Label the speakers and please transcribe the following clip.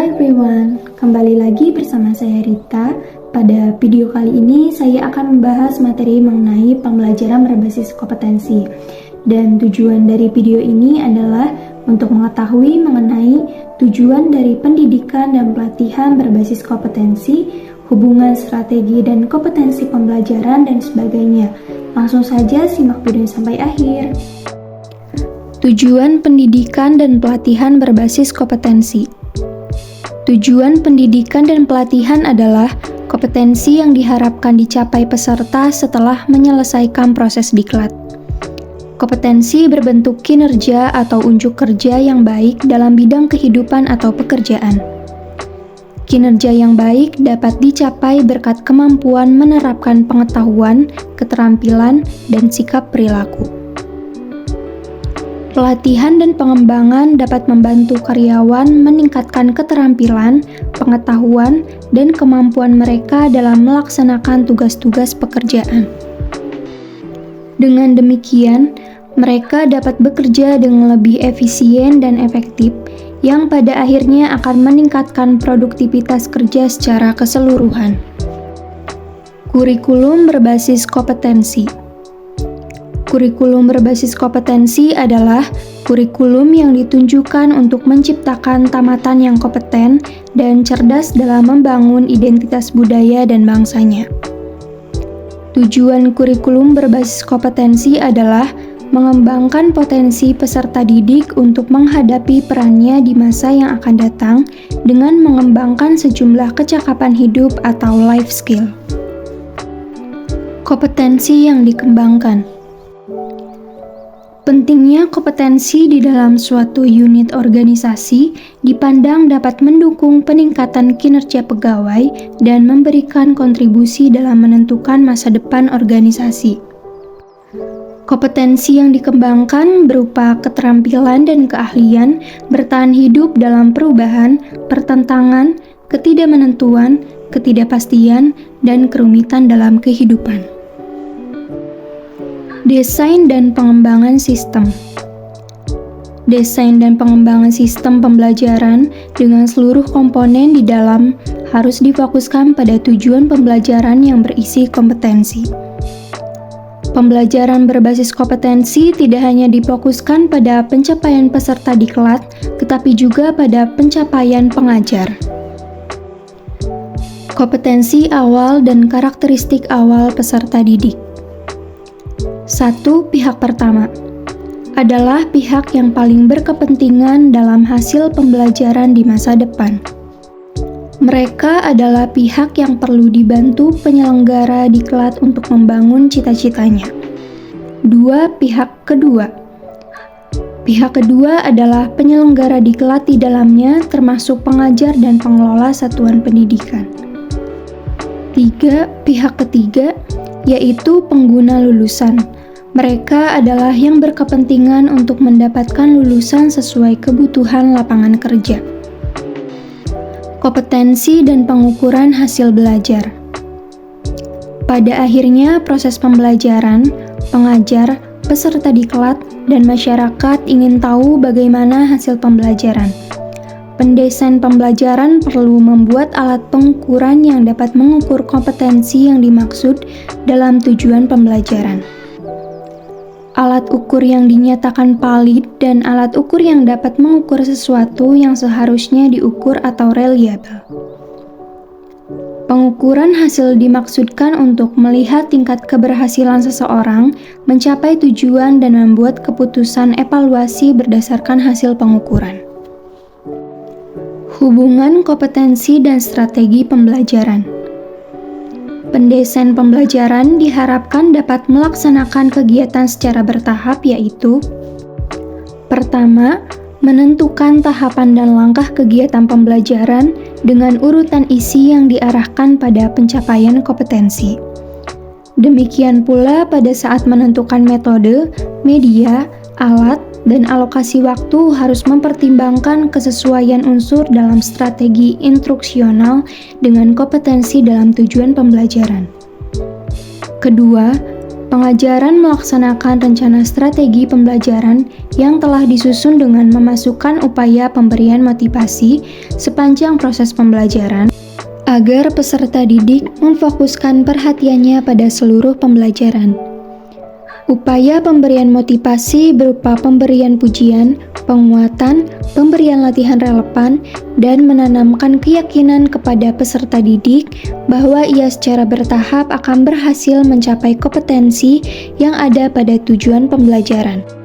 Speaker 1: Halo everyone, kembali lagi bersama saya Rita. Pada video kali ini saya akan membahas materi mengenai pembelajaran berbasis kompetensi. Dan tujuan dari video ini adalah untuk mengetahui mengenai tujuan dari pendidikan dan pelatihan berbasis kompetensi, hubungan strategi dan kompetensi pembelajaran dan sebagainya. Langsung saja simak video sampai akhir. Tujuan pendidikan dan pelatihan berbasis kompetensi. Tujuan pendidikan dan pelatihan adalah kompetensi yang diharapkan dicapai peserta setelah menyelesaikan proses diklat. Kompetensi berbentuk kinerja atau unjuk kerja yang baik dalam bidang kehidupan atau pekerjaan. Kinerja yang baik dapat dicapai berkat kemampuan menerapkan pengetahuan, keterampilan, dan sikap perilaku. Pelatihan dan pengembangan dapat membantu karyawan meningkatkan keterampilan, pengetahuan, dan kemampuan mereka dalam melaksanakan tugas-tugas pekerjaan. Dengan demikian, mereka dapat bekerja dengan lebih efisien dan efektif, yang pada akhirnya akan meningkatkan produktivitas kerja secara keseluruhan. Kurikulum berbasis kompetensi. Kurikulum berbasis kompetensi adalah kurikulum yang ditunjukkan untuk menciptakan tamatan yang kompeten dan cerdas dalam membangun identitas budaya dan bangsanya. Tujuan kurikulum berbasis kompetensi adalah mengembangkan potensi peserta didik untuk menghadapi perannya di masa yang akan datang dengan mengembangkan sejumlah kecakapan hidup atau life skill. Kompetensi yang dikembangkan. Pentingnya kompetensi di dalam suatu unit organisasi dipandang dapat mendukung peningkatan kinerja pegawai dan memberikan kontribusi dalam menentukan masa depan organisasi. Kompetensi yang dikembangkan berupa keterampilan dan keahlian bertahan hidup dalam perubahan, pertentangan, ketidakmenentuan, ketidakpastian, dan kerumitan dalam kehidupan. Desain dan pengembangan sistem. Desain dan pengembangan sistem pembelajaran dengan seluruh komponen di dalam harus difokuskan pada tujuan pembelajaran yang berisi kompetensi. Pembelajaran berbasis kompetensi tidak hanya difokuskan pada pencapaian peserta diklat, tetapi juga pada pencapaian pengajar. Kompetensi awal dan karakteristik awal peserta didik. 1. Pihak pertama adalah pihak yang paling berkepentingan dalam hasil pembelajaran di masa depan. Mereka adalah pihak yang perlu dibantu penyelenggara diklat untuk membangun cita-citanya. 2. Pihak kedua. Pihak kedua adalah penyelenggara diklat di dalamnya termasuk pengajar dan pengelola satuan pendidikan. 3. Pihak ketiga, yaitu pengguna lulusan. Mereka adalah yang berkepentingan untuk mendapatkan lulusan sesuai kebutuhan lapangan kerja. Kompetensi dan pengukuran hasil belajar. Pada akhirnya proses pembelajaran, pengajar, peserta diklat, dan masyarakat ingin tahu bagaimana hasil pembelajaran. Pendesain pembelajaran perlu membuat alat pengukuran yang dapat mengukur kompetensi yang dimaksud dalam tujuan pembelajaran. Alat ukur yang dinyatakan valid dan alat ukur yang dapat mengukur sesuatu yang seharusnya diukur atau reliable. Pengukuran hasil dimaksudkan untuk melihat tingkat keberhasilan seseorang mencapai tujuan dan membuat keputusan evaluasi berdasarkan hasil pengukuran. Hubungan kompetensi dan strategi pembelajaran. Pendesain pembelajaran diharapkan dapat melaksanakan kegiatan secara bertahap, yaitu: pertama, menentukan tahapan dan langkah kegiatan pembelajaran dengan urutan isi yang diarahkan pada pencapaian kompetensi. Demikian pula pada saat menentukan metode, media, alat, dan alokasi waktu harus mempertimbangkan kesesuaian unsur dalam strategi instruksional dengan kompetensi dalam tujuan pembelajaran. Kedua, Pengajaran melaksanakan rencana strategi pembelajaran yang telah disusun dengan memasukkan upaya pemberian motivasi sepanjang proses pembelajaran agar peserta didik memfokuskan perhatiannya pada seluruh pembelajaran. Upaya pemberian motivasi berupa pemberian pujian, penguatan, pemberian latihan relevan, dan menanamkan keyakinan kepada peserta didik bahwa ia secara bertahap akan berhasil mencapai kompetensi yang ada pada tujuan pembelajaran.